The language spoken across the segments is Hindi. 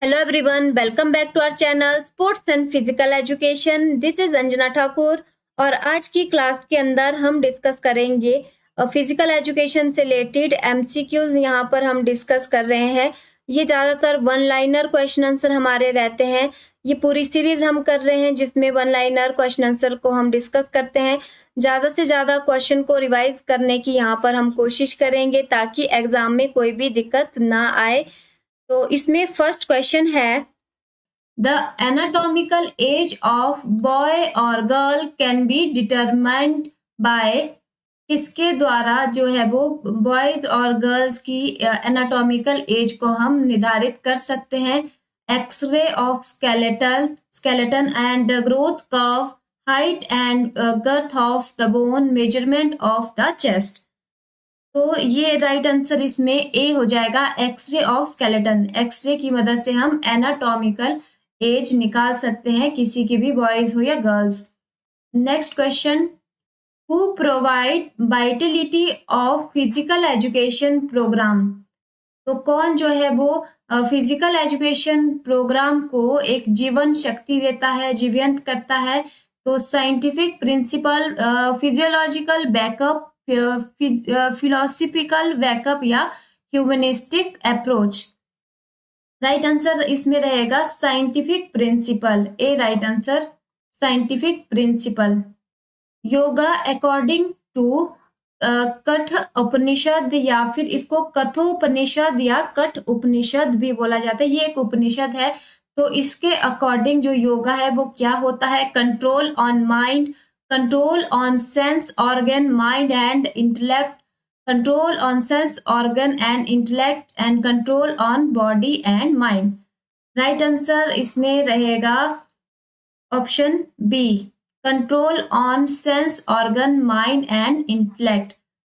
Hello everyone, welcome back to our channel Sports and Physical Education. This is Anjana Thakur और आज की क्लास के अंदर हम डिस्कस करेंगे फिजिकल एजुकेशन से रिलेटेड एमसीक्यूज यहाँ पर हम डिस्कस कर रहे हैं। ये ज़्यादातर वन लाइनर क्वेश्चन आंसर हमारे रहते हैं। ये पूरी सीरीज हम कर रहे हैं जिसमें वन लाइनर क्वेश्चन आंसर को हम डिस्कस करते हैं। ज़्यादा से ज़्यादा क्वेश्चन को रिवाइज करने की यहाँ पर हम कोशिश करेंगे ताकि एग्जाम में कोई भी दिक्कत ना आए। तो इसमें फर्स्ट क्वेश्चन है the anatomical age of boy और girl can be determined by, किसके द्वारा जो है वो बॉयज और गर्ल्स की एनाटॉमिकल एज को हम निर्धारित कर सकते हैं। X-ray of skeleton and the growth curve, height and girth of the bone, measurement of the chest. तो ये राइट आंसर इसमें ए हो जाएगा, एक्सरे ऑफ स्केलेटन। एक्सरे की मदद से हम एनाटॉमिकल एज निकाल सकते हैं किसी की भी, बॉयज हो या girls. Next question, who provide vitality of physical education programme. तो कौन जो है वो फिजिकल एजुकेशन प्रोग्राम को एक जीवन शक्ति देता है, जीवंत करता है। तो scientific principle, physiological backup, philosophical backup या ह्यूमनिस्टिक अप्रोच। राइट आंसर इसमें रहेगा scientific principle, A right answer, scientific principle. Yoga according to Katha Upanishad, या फिर इसको कठोपनिषद या कठ उपनिषद भी बोला जाता है। ये एक उपनिषद है, तो इसके अकॉर्डिंग जो योगा है वो क्या होता है, control on mind, control on sense organ, mind and intellect, control on sense organ and intellect and control on body and mind। Right answer इसमें रहेगा option B, control on sense organ, mind and intellect.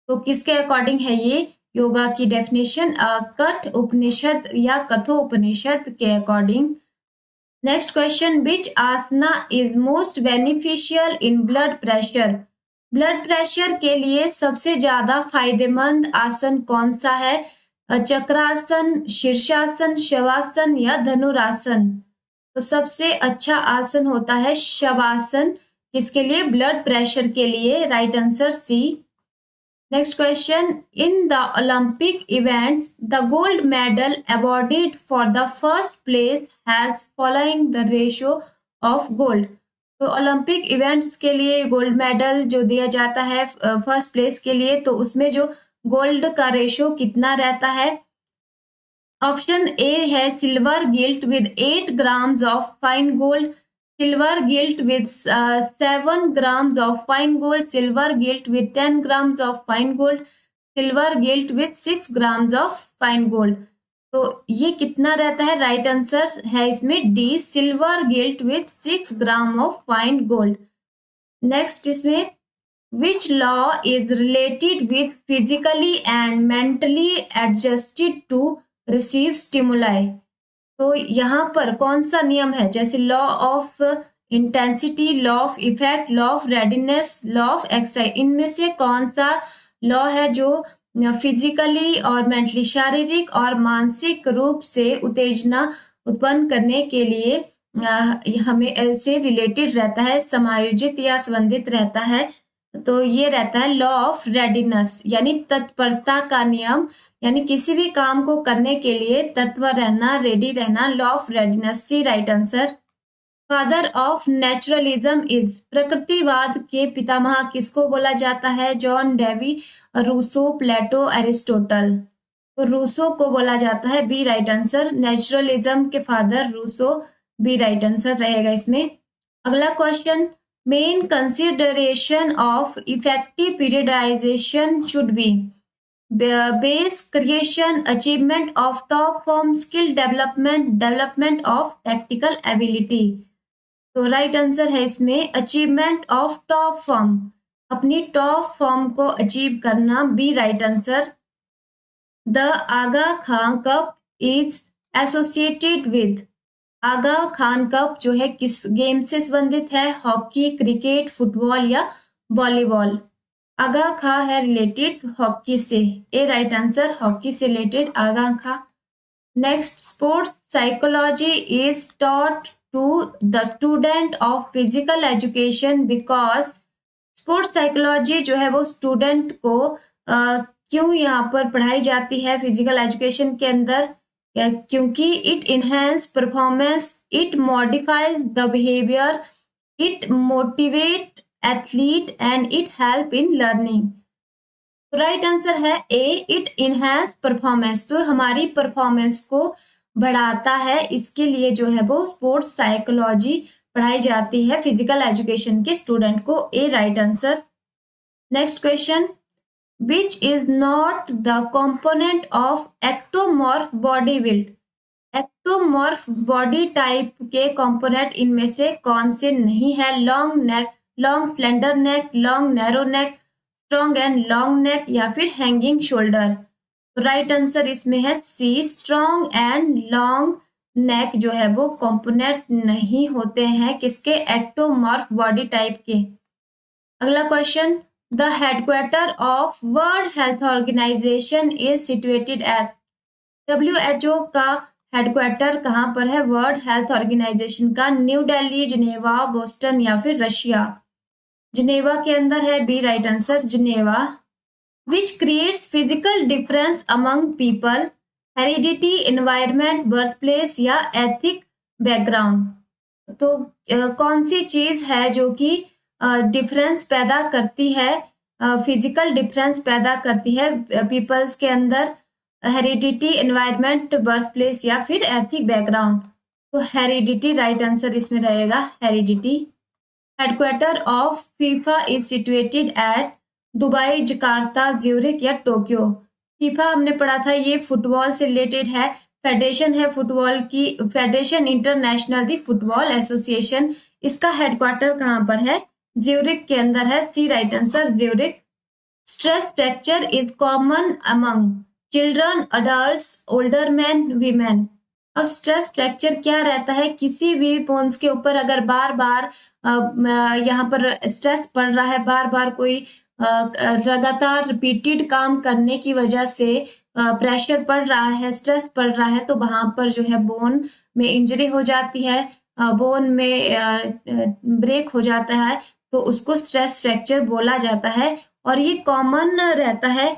तो किसके अकॉर्डिंग है ये योगा की डेफिनेशन, कठ उपनिषद या कठोपनिषद के according. Next question, which asana is most beneficial in blood pressure. Blood pressure के लिए सबसे ज्यादा फायदेमंद आसन कौन सा है, चक्रासन, शीर्षासन, शवासन या धनुरासन। तो सबसे अच्छा आसन होता है शवासन, किसके लिए, ब्लड प्रेशर के लिए। Right answer C. Next question, in the Olympic events the gold medal awarded for the first place has following the ratio of gold. तो ओलंपिक इवेंट्स के लिए गोल्ड मेडल जो दिया जाता है फर्स्ट प्लेस के लिए, तो उसमें जो गोल्ड का रेशियो कितना रहता है। ऑप्शन ए है silver guilt with 8 grams of fine gold, silver gilt with 7 grams of fine gold, silver gilt with 10 grams of fine gold, silver gilt with 6 grams of fine gold। तो ये कितना रहता है, राइट आंसर है इसमें D, silver gilt with 6 gram of fine gold. Next इसमें, which law is related with physically and mentally adjusted to receive stimuli. तो यहाँ पर कौन सा नियम है, जैसे law of intensity, law of effect, law of readiness, law of exercise, इनमें से कौन सा लॉ है जो फिजिकली और मेंटली, शारीरिक और मानसिक रूप से उत्तेजना उत्पन्न करने के लिए हमें ऐसे रिलेटेड रहता है, समायोजित या संबंधित रहता है। तो ये रहता है लॉ ऑफ रेडीनेस, यानी तत्परता का नियम, यानी किसी भी काम को करने के लिए तत्पर रहना, रेडी रहना, law of readiness, C right answer. Father of naturalism is, प्रकृतिवाद के पितामह किसको बोला जाता है, John Dewey, Rousseau, Plato, Aristotle. तो रूसो को बोला जाता है, बी राइट आंसर, नेचुरलिज्म के father Rousseau, B right answer रहेगा इसमें। अगला question, main consideration of effective periodization should be base creation, achievement of top form, skill development, development of tactical ability। तो राइट आंसर है इसमें अचीवमेंट ऑफ टॉप फॉर्म, अपनी टॉप फॉर्म को अचीव करना, B right answer. The Aga Khan cup is associated with, Aga Khan cup जो है किस गेम से संबंधित है, हॉकी, क्रिकेट, फुटबॉल या वॉलीबॉल। आगा खा है रिलेटेड हॉकी से, ए राइट आंसर, हॉकी से related Aga Khan. Next, sports psychology is taught to the student of physical education because sports psychology जो है वो स्टूडेंट को क्यों यहाँ पर पढ़ाई जाती है फिजिकल एजुकेशन के अंदर, क्योंकि it enhance performance, it modifies the behaviour, it motivate athlete and it help in learning. Right answer है ए, इट इनहेंस परफॉर्मेंस। तो हमारी परफॉर्मेंस को बढ़ाता है, इसके लिए जो है वो स्पोर्ट्स साइकोलॉजी पढ़ाई जाती है फिजिकल एजुकेशन के स्टूडेंट को। A right answer. Next question, which is not the component of ectomorph body build. Ectomorph body type के कंपोनेंट इनमें से कौन से नहीं है? Long neck, long slender neck, long narrow neck, strong and long neck या फिर हैंगिंग शोल्डर। राइट आंसर इसमें है C, strong and long neck जो है वो कंपोनेंट नहीं होते हैं किसके? एक्टोमॉर्फ बॉडी टाइप के। अगला question, the headquarter of World Health Organization is situated at. WHO का हेडक्वार्टर कहाँ पर है वर्ल्ड हेल्थ ऑर्गेनाइजेशन का? न्यू दिल्ली, जिनेवा, बोस्टन या फिर रशिया? जिनेवा के अंदर है, B right answer, Geneva. Which creates physical difference among people? Heredity, environment, birth place या एथिक बैकग्राउंड? तो कौन सी चीज है जो कि डिफरेंस पैदा करती है, फिजिकल डिफरेंस पैदा करती है पीपल्स के अंदर? हेरिडिटी, एनवायरमेंट, बर्थ प्लेस या फिर एथिक बैकग्राउंड? तो हेरिडिटी राइट आंसर इसमें रहेगा, heredity. Headquarter of FIFA is situated eight Dubai, Jakarta, Zurich या टोक्यो? फीफा हमने पढ़ा था, ये फुटबॉल से रिलेटेड है, फेडरेशन है फुटबॉल की, federation international de football association. इसका हेडक्वार्टर कहाँ पर है? ज्यूरिक के अंदर है, C right answer, Zurich. Stress fracture is common among children, adults, older man, women? और स्ट्रेस फ्रैक्चर क्या रहता है? किसी भी बोन्स के ऊपर अगर बार बार यहाँ पर स्ट्रेस पड़ रहा है, बार बार कोई लगातार रिपीटेड काम करने की वजह से प्रेशर पड़ रहा है, स्ट्रेस पड़ रहा है, तो वहां पर जो है बोन में इंजरी हो जाती है, बोन में ब्रेक हो जाता है, तो उसको स्ट्रेस फ्रैक्चर बोला जाता है। और ये कॉमन रहता है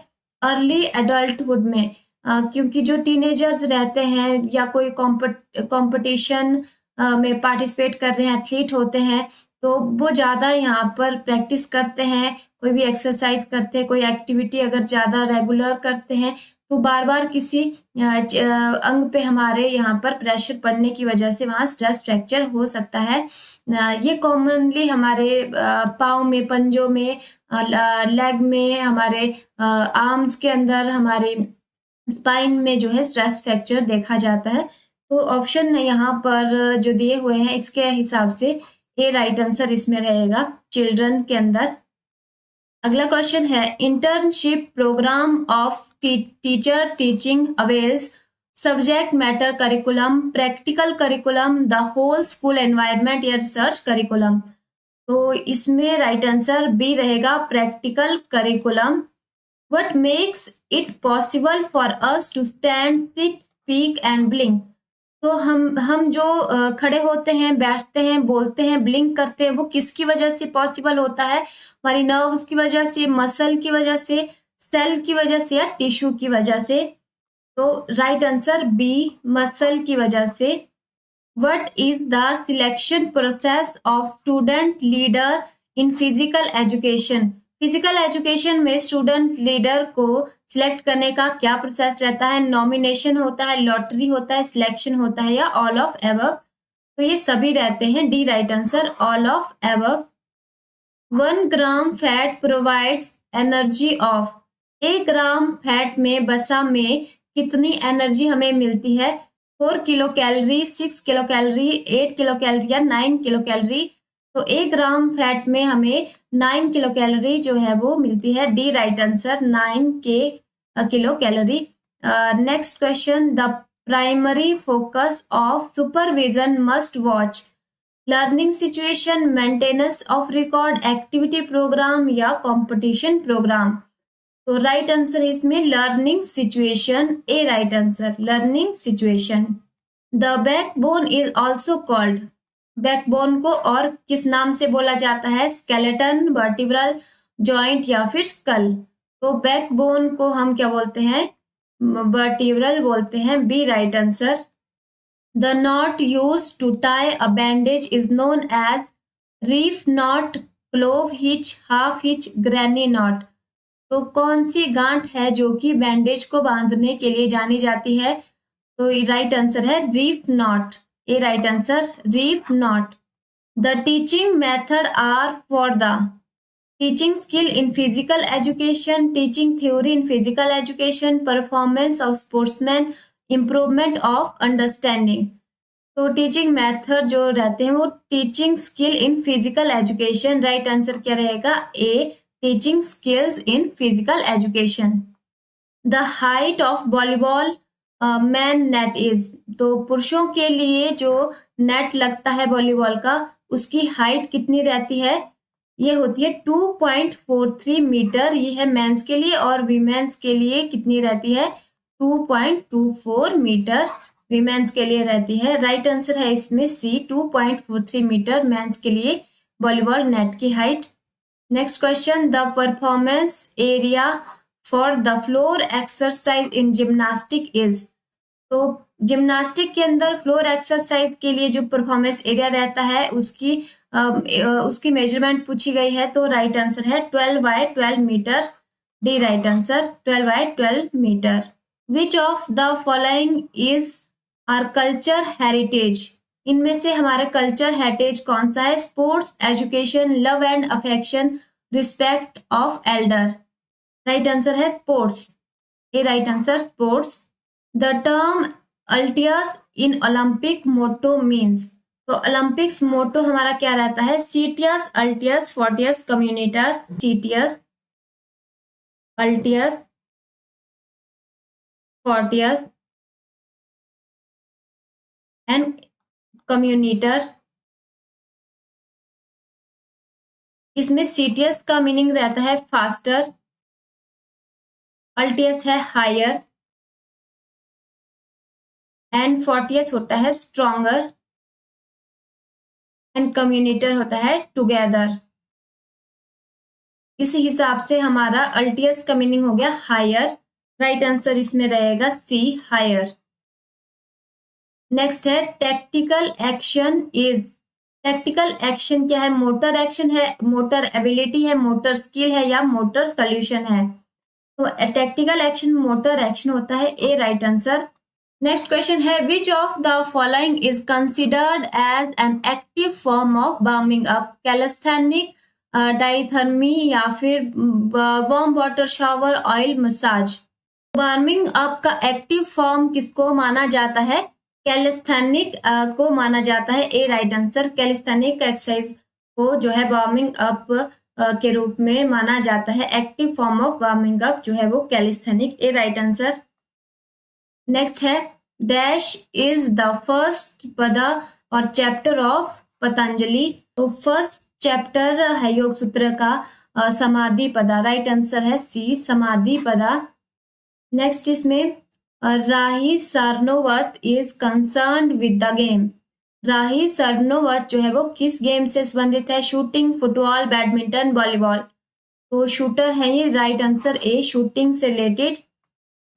अर्ली एडल्टहुड में, क्योंकि जो टीनेजर्स रहते हैं या कोई कंपटीशन में पार्टिसिपेट कर रहे हैं, एथलीट होते हैं, तो वो ज़्यादा यहाँ पर प्रैक्टिस करते हैं, कोई भी एक्सरसाइज करते हैं, कोई एक्टिविटी अगर ज़्यादा रेगुलर करते हैं, तो बार बार किसी अंग पे हमारे यहाँ पर प्रेशर पड़ने की वजह से वहाँ स्ट्रेस फ्रैक्चर हो सकता है। ये कॉमनली हमारे पाँव में, पंजों में, लेग में, हमारे आर्म्स के अंदर, हमारे स्पाइन में जो है स्ट्रेस फ्रैक्चर देखा जाता है। तो ऑप्शन यहाँ पर जो दिए हुए हैं इसके हिसाब से ए राइट आंसर इसमें रहेगा, चिल्ड्रन के अंदर। अगला क्वेश्चन है, internship programme of teacher teaching avails subject matter curriculum, practical curriculum, the whole school environment या रिसर्च करिकुलम? तो इसमें राइट आंसर बी रहेगा, practical curriculum. What makes it possible for us to stand, sit, speak and blink? तो हम जो खड़े होते हैं, बैठते हैं, बोलते हैं, ब्लिंक करते हैं, वो किसकी वजह से पॉसिबल होता है? हमारी नर्व्स की वजह से, मसल की वजह से, सेल की वजह से या टिश्यू की वजह से? तो राइट आंसर बी, मसल की वजह से। What is the selection process of student leader in physical education? Physical education में स्टूडेंट लीडर को सिलेक्ट करने का क्या प्रोसेस रहता है? नॉमिनेशन होता है, लॉटरी होता है, सिलेक्शन होता है या ऑल ऑफ एबव? तो ये सभी रहते हैं, D right answer, all of above. 1 gram fat provides energy of, 1 gram fat में बसा में कितनी एनर्जी हमें मिलती है? 4 kilo calorie, 6 kilo calorie, 8 kilo calorie या 9 किलो कैलोरी? तो 1 ग्राम फैट में हमें 9 किलो कैलोरी जो है वो मिलती है, D right answer, 9 kilo calorie. Next question, the primary focus of supervision must watch learning situation, maintenance of record, activity programme या कंपटीशन प्रोग्राम? तो राइट आंसर है इसमें learning situation, A right answer, learning situation. The backbone is also called, backbone को और किस नाम से बोला जाता है? स्केलेटन, वर्टिब्रल जॉइंट या फिर स्कल। तो बैकबोन को हम क्या बोलते हैं? वर्टिब्रल बोलते हैं, B right answer. The knot used to tie a bandage is known as reef knot, clove hitch, half hitch, granny knot. तो कौन सी गांठ है जो कि बैंडेज को बांधने के लिए जानी जाती है? तो राइट आंसर है reef knot, A right answer, reef knot. The teaching method are for the teaching skill in physical education, teaching theory in physical education, performance of sportsman, improvement of understanding. तो टीचिंग मेथड जो रहते हैं वो teaching skill in physical education, right answer क्या रहेगा? A, teaching skills in physical education. The height of volleyball man net is, तो पुरुषों के लिए जो नेट लगता है वॉलीबॉल का, उसकी हाइट कितनी रहती है? ये होती है 2.43 मीटर, ये है मेंस के लिए, और वीमेंस के लिए कितनी रहती है? 2.24 मीटर वीमेंस के लिए रहती है। राइट आंसर है इसमें सी, 2.43 मीटर मेंस के लिए वॉलीबॉल नेट की height. Next question, the performance area for the floor exercise in gymnastic is. तो जिम्नास्टिक के अंदर फ्लोर एक्सरसाइज के लिए जो परफॉर्मेंस एरिया रहता है उसकी मेजरमेंट पूछी गई है। तो राइट आंसर है 12/12 metre, D right answer, 12/12 metre. Which of the following is our culture heritage, इनमें से हमारा कल्चर हेरिटेज कौन सा है? Sports, education, love and affection, respect of elder. Right answer है sports, A right answer, sports. The term altius in Olympic motto means, तो ओलंपिक्स मोटो हमारा क्या रहता है? Citius, altius, fortius, communiter, citius, altius, fortius and communiter. इसमें सीटियस का मीनिंग रहता है फास्टर, अल्टियस है हायर, एंड फोर्टियस होता है स्ट्रॉन्गर, एंड कम्युनिटर होता है टुगेदर। इस हिसाब से हमारा अल्टियस का मीनिंग हो गया हायर, राइट आंसर इसमें रहेगा सी, हायर। नेक्स्ट है tactical action is, tactical action क्या है? मोटर एक्शन है, मोटर एबिलिटी है, मोटर स्किल है, या मोटर सोल्यूशन है? तो टैक्टिकल एक्शन मोटर एक्शन होता है, A right answer. Next question है which of the following is considered as an active form of warming up? Calisthenic, diathermy, या फिर warm water shower, oil massage. Warming up का एक्टिव फॉर्म किसको माना जाता है? कैलिस्थेनिक को माना जाता है, A right answer. Calisthenic exercise को जो है वार्मिंग अप के रूप में माना जाता है। Active form of warming up जो है वो कैलिस्थेनिक, ए राइट आंसर। नेक्स्ट है डैश इज द फर्स्ट पदा और चैप्टर ऑफ पतंजलि। तो फर्स्ट चैप्टर है योग सूत्र का समाधि पदा, राइट आंसर है सी, समाधि पदा। नेक्स्ट इसमें Rahi Sarnobat is concerned with the game. Rahi Sarnobat जो है वो किस गेम से संबंधित है? Shooting, football, badminton, volleyball. तो शूटर है ये, राइट आंसर ए, शूटिंग से related.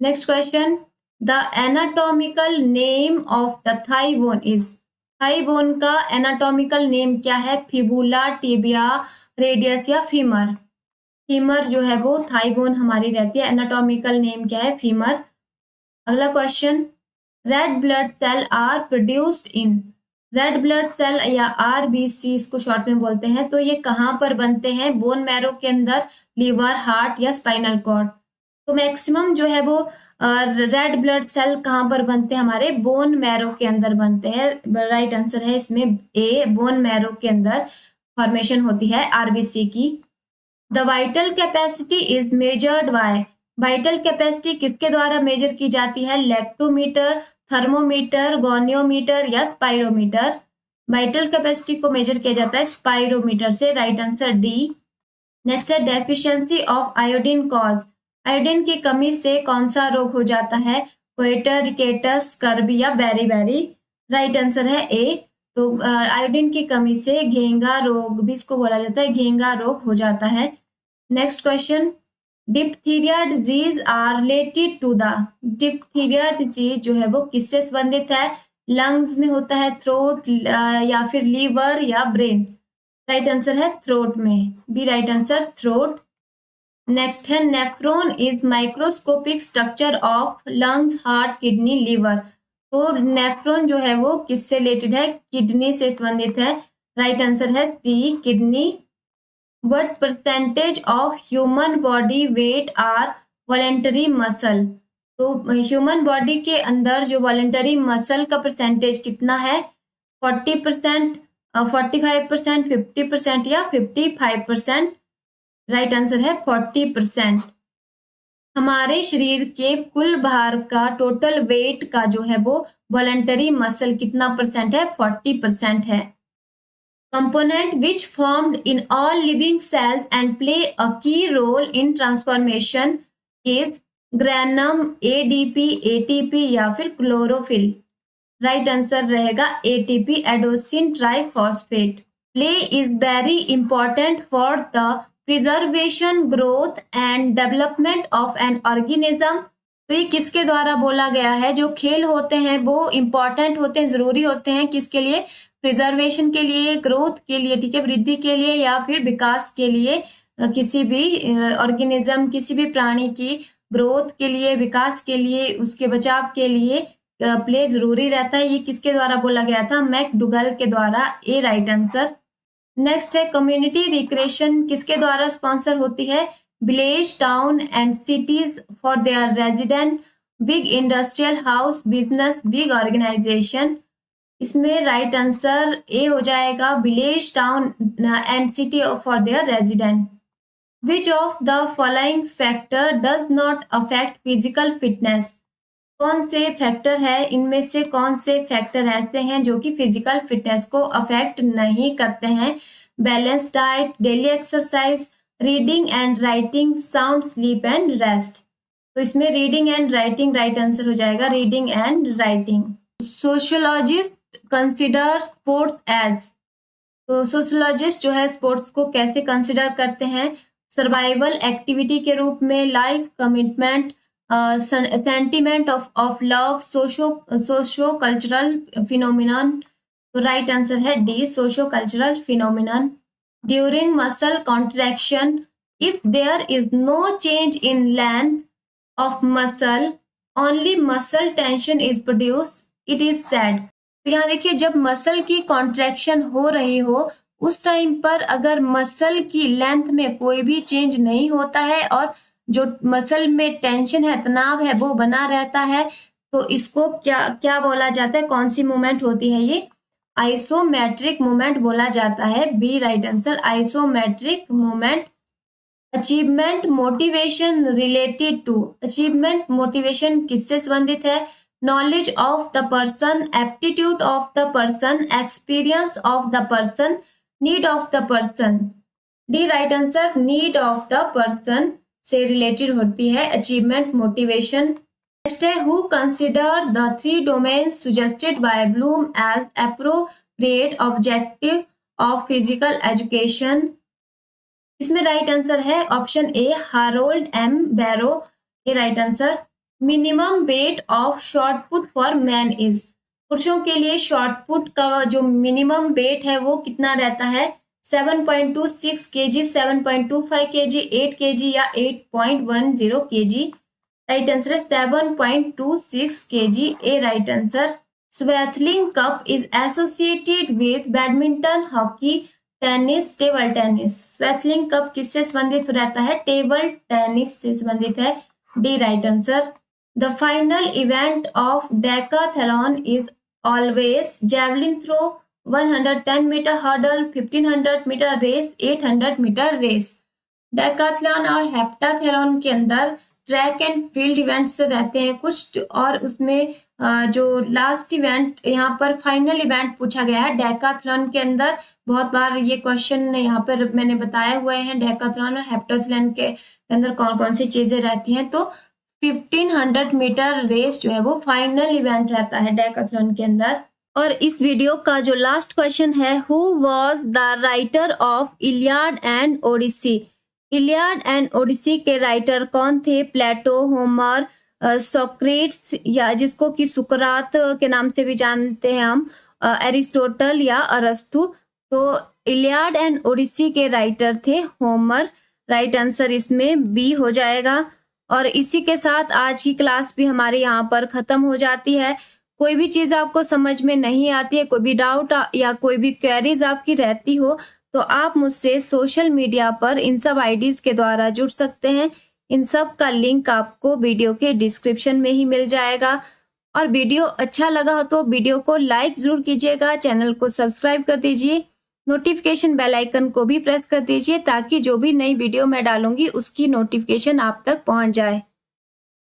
Next question, the anatomical name of the thigh bone is. Thigh bone का एनाटॉमिकल नेम क्या है? फिबुला, टिबिया, रेडियस या फीमर। फीमर जो है वो थाई बोन हमारी रहती है, एनाटॉमिकल नेम क्या है? फीमर। अगला question, red blood cell are produced in. Red blood cell या आरबीसी इसको शॉर्ट में बोलते हैं, तो ये कहाँ पर बनते हैं? बोन मैरो के अंदर, लीवर, हार्ट या स्पाइनल कॉर्ड। तो मैक्सिमम जो है वो रेड ब्लड सेल कहाँ पर बनते हैं? हमारे बोन मैरो के अंदर बनते हैं, राइट आंसर है इसमें ए, बोन मैरो के अंदर फॉर्मेशन होती है आरबीसी की। The vital capacity is measured by. Vital capacity किसके द्वारा मेजर की जाती है? लैक्टोमीटर, थर्मोमीटर, गोनियोमीटर या स्पाइरोमीटर। वाइटल कैपेसिटी को मेजर किया जाता है स्पाइरोमीटर से, राइट आंसर डी। नेक्स्ट है deficiency of iodine cause. Iodine की कमी से कौन सा रोग हो जाता है? कोएटर, रिकेटस, स्कर्वी या बेरी? राइट आंसर है ए। तो आयोडीन की कमी से घेंगा रोग भी इसको बोला जाता है, घेंगा रोग हो जाता है। Next question, diphtheria disease are related to the, diphtheria disease जो है वो किससे संबंधित है? लंग्स में होता है, थ्रोट या फिर लीवर या ब्रेन? राइट आंसर है थ्रोट में, B right answer, throat. Next है, nephron is microscopic structure of lungs, heart, kidney, liver. तो नेफ्रॉन जो है वो किससे रिलेटेड है? किडनी से संबंधित है। राइट आंसर है C, kidney. What percentage of human body weight are voluntary muscle? तो ह्यूमन बॉडी के अंदर जो वॉलेंटरी मसल का परसेंटेज कितना है? 40%, 45%, 50% या 55%? राइट आंसर है 40%। हमारे शरीर के कुल भार का, टोटल वेट का जो है वो वॉलेंटरी मसल कितना परसेंट है? 40% है। Component which formed in all living cells and play a key role in transformation is granum, ADP, ATP या फिर क्लोरोफिल? राइट आंसर रहेगा ATP, adenosine triphosphate. Play is very important for the preservation, growth and development of an organism. तो ये किसके द्वारा बोला गया है? जो खेल होते हैं वो इंपॉर्टेंट होते हैं, जरूरी होते हैं किसके लिए? प्रिजर्वेशन के लिए, ग्रोथ के लिए, ठीक है, वृद्धि के लिए या फिर विकास के लिए। किसी भी ऑर्गेनिज्म, किसी भी प्राणी की ग्रोथ के लिए, विकास के लिए, उसके बचाव के लिए प्ले जरूरी रहता है। ये किसके द्वारा बोला गया था? मैकडुगल के द्वारा, ए राइट आंसर। नेक्स्ट है, कम्युनिटी रिक्रिएशन किसके द्वारा स्पॉन्सर होती है? Village, town and cities for their resident, big industrial house, business, big organisation? इसमें राइट आंसर ए हो जाएगा, village, town and city for their resident. Which of the following factor does not affect physical fitness? कौन से फैक्टर है, इनमें से कौन से फैक्टर ऐसे हैं जो कि फिजिकल फिटनेस को अफेक्ट नहीं करते हैं? Balance diet, daily exercise, reading and writing, sound sleep and rest? तो इसमें reading and writing right answer हो जाएगा, reading and writing. Sociologist consider sports as, तो सोशियोलॉजिस्ट जो है स्पोर्ट्स को कैसे कंसिडर करते हैं? सर्वाइवल एक्टिविटी के रूप में, life commitment, sentiment of love, socio cultural phenomenon? तो राइट आंसर है D, socio cultural phenomenon. During muscle contraction, if there is no change in length of muscle, only muscle tension is produce, it is said. तो यहाँ देखिए, जब मसल की कॉन्ट्रैक्शन हो रही हो उस टाइम पर अगर मसल की लेंथ में कोई भी चेंज नहीं होता है और जो मसल में टेंशन है, तनाव है, वो बना रहता है, तो इसको क्या क्या बोला जाता है? कौन सी मूवमेंट होती है ये? आइसोमेट्रिक मूवमेंट बोला जाता है, B right answer, isometric movement. Achievement, motivation related to, achievement, motivation किससे संबंधित है? Knowledge of the person, aptitude of the person, experience of the person, need of the person? D right answer, need of the person से रिलेटेड होती है अचीवमेंट, मोटिवेशन। नेक्स्ट है, who consider the 3 domains suggested by Bloom as appropriate objective of physical education? इसमें राइट आंसर है ऑप्शन ए, हारोल्ड एम बैरो, ये right answer. Minimum weight of short put for man is, पुरुषों के लिए शॉर्ट पुट का जो मिनिमम वेट है वो कितना रहता है? 7.26 kg, 7.25 kg, 8 kg या 8.10 kg? राइट आंसर है 7.26 kg, A right answer. Swaythling cup is associated with badminton, hockey, tennis, table tennis? Swaythling cup किससे संबंधित रहता है? टेबल टेनिस से संबंधित है, D right answer. The final event of decathlon is always javelin throw, 110 metre hurdle, 1500 metre race, 800 metre race? Decathlon और हेप्टाथलॉन के अंदर ट्रैक एंड फील्ड इवेंट्स रहते हैं कुछ, और उसमें जो लास्ट इवेंट यहाँ पर फाइनल इवेंट पूछा गया है डेकाथलॉन के अंदर। बहुत बार ये क्वेश्चन यहाँ पर मैंने बताए हुए हैं, डेकाथलॉन और हेप्टाथलॉन के अंदर कौन कौन सी चीजें रहती हैं। तो 1500 मीटर रेस जो है वो फाइनल इवेंट रहता है डेकाथलॉन के अंदर। और इस वीडियो का जो लास्ट क्वेश्चन है, who was the writer of Iliad and Odyssey. Iliad and Odyssey के राइटर कौन थे? प्लेटो, होमर, सोक्रेट्स, या जिसको कि सुकरात के नाम से भी जानते हैं हम, एरिस्टोटल या अरस्तु। तो इलियाड एंड ओडिसी के राइटर थे होमर। राइट आंसर इसमें बी हो जाएगा। और इसी के साथ आज की क्लास भी हमारे यहाँ पर खत्म हो जाती है। कोई भी चीज आपको समझ में नहीं आती है, कोई भी डाउट या कोई भी क्वेरीज आपकी रहती हो, तो आप मुझसे सोशल मीडिया पर इन सब आईडीज के द्वारा जुड़ सकते हैं। इन सब का लिंक आपको वीडियो के डिस्क्रिप्शन में ही मिल जाएगा। और वीडियो अच्छा लगा हो तो वीडियो को लाइक जरूर कीजिएगा, चैनल को सब्सक्राइब कर दीजिए, नोटिफिकेशन बेल आइकन को भी प्रेस कर दीजिए ताकि जो भी नई वीडियो मैं डालूंगी उसकी नोटिफिकेशन आप तक पहुंच जाए।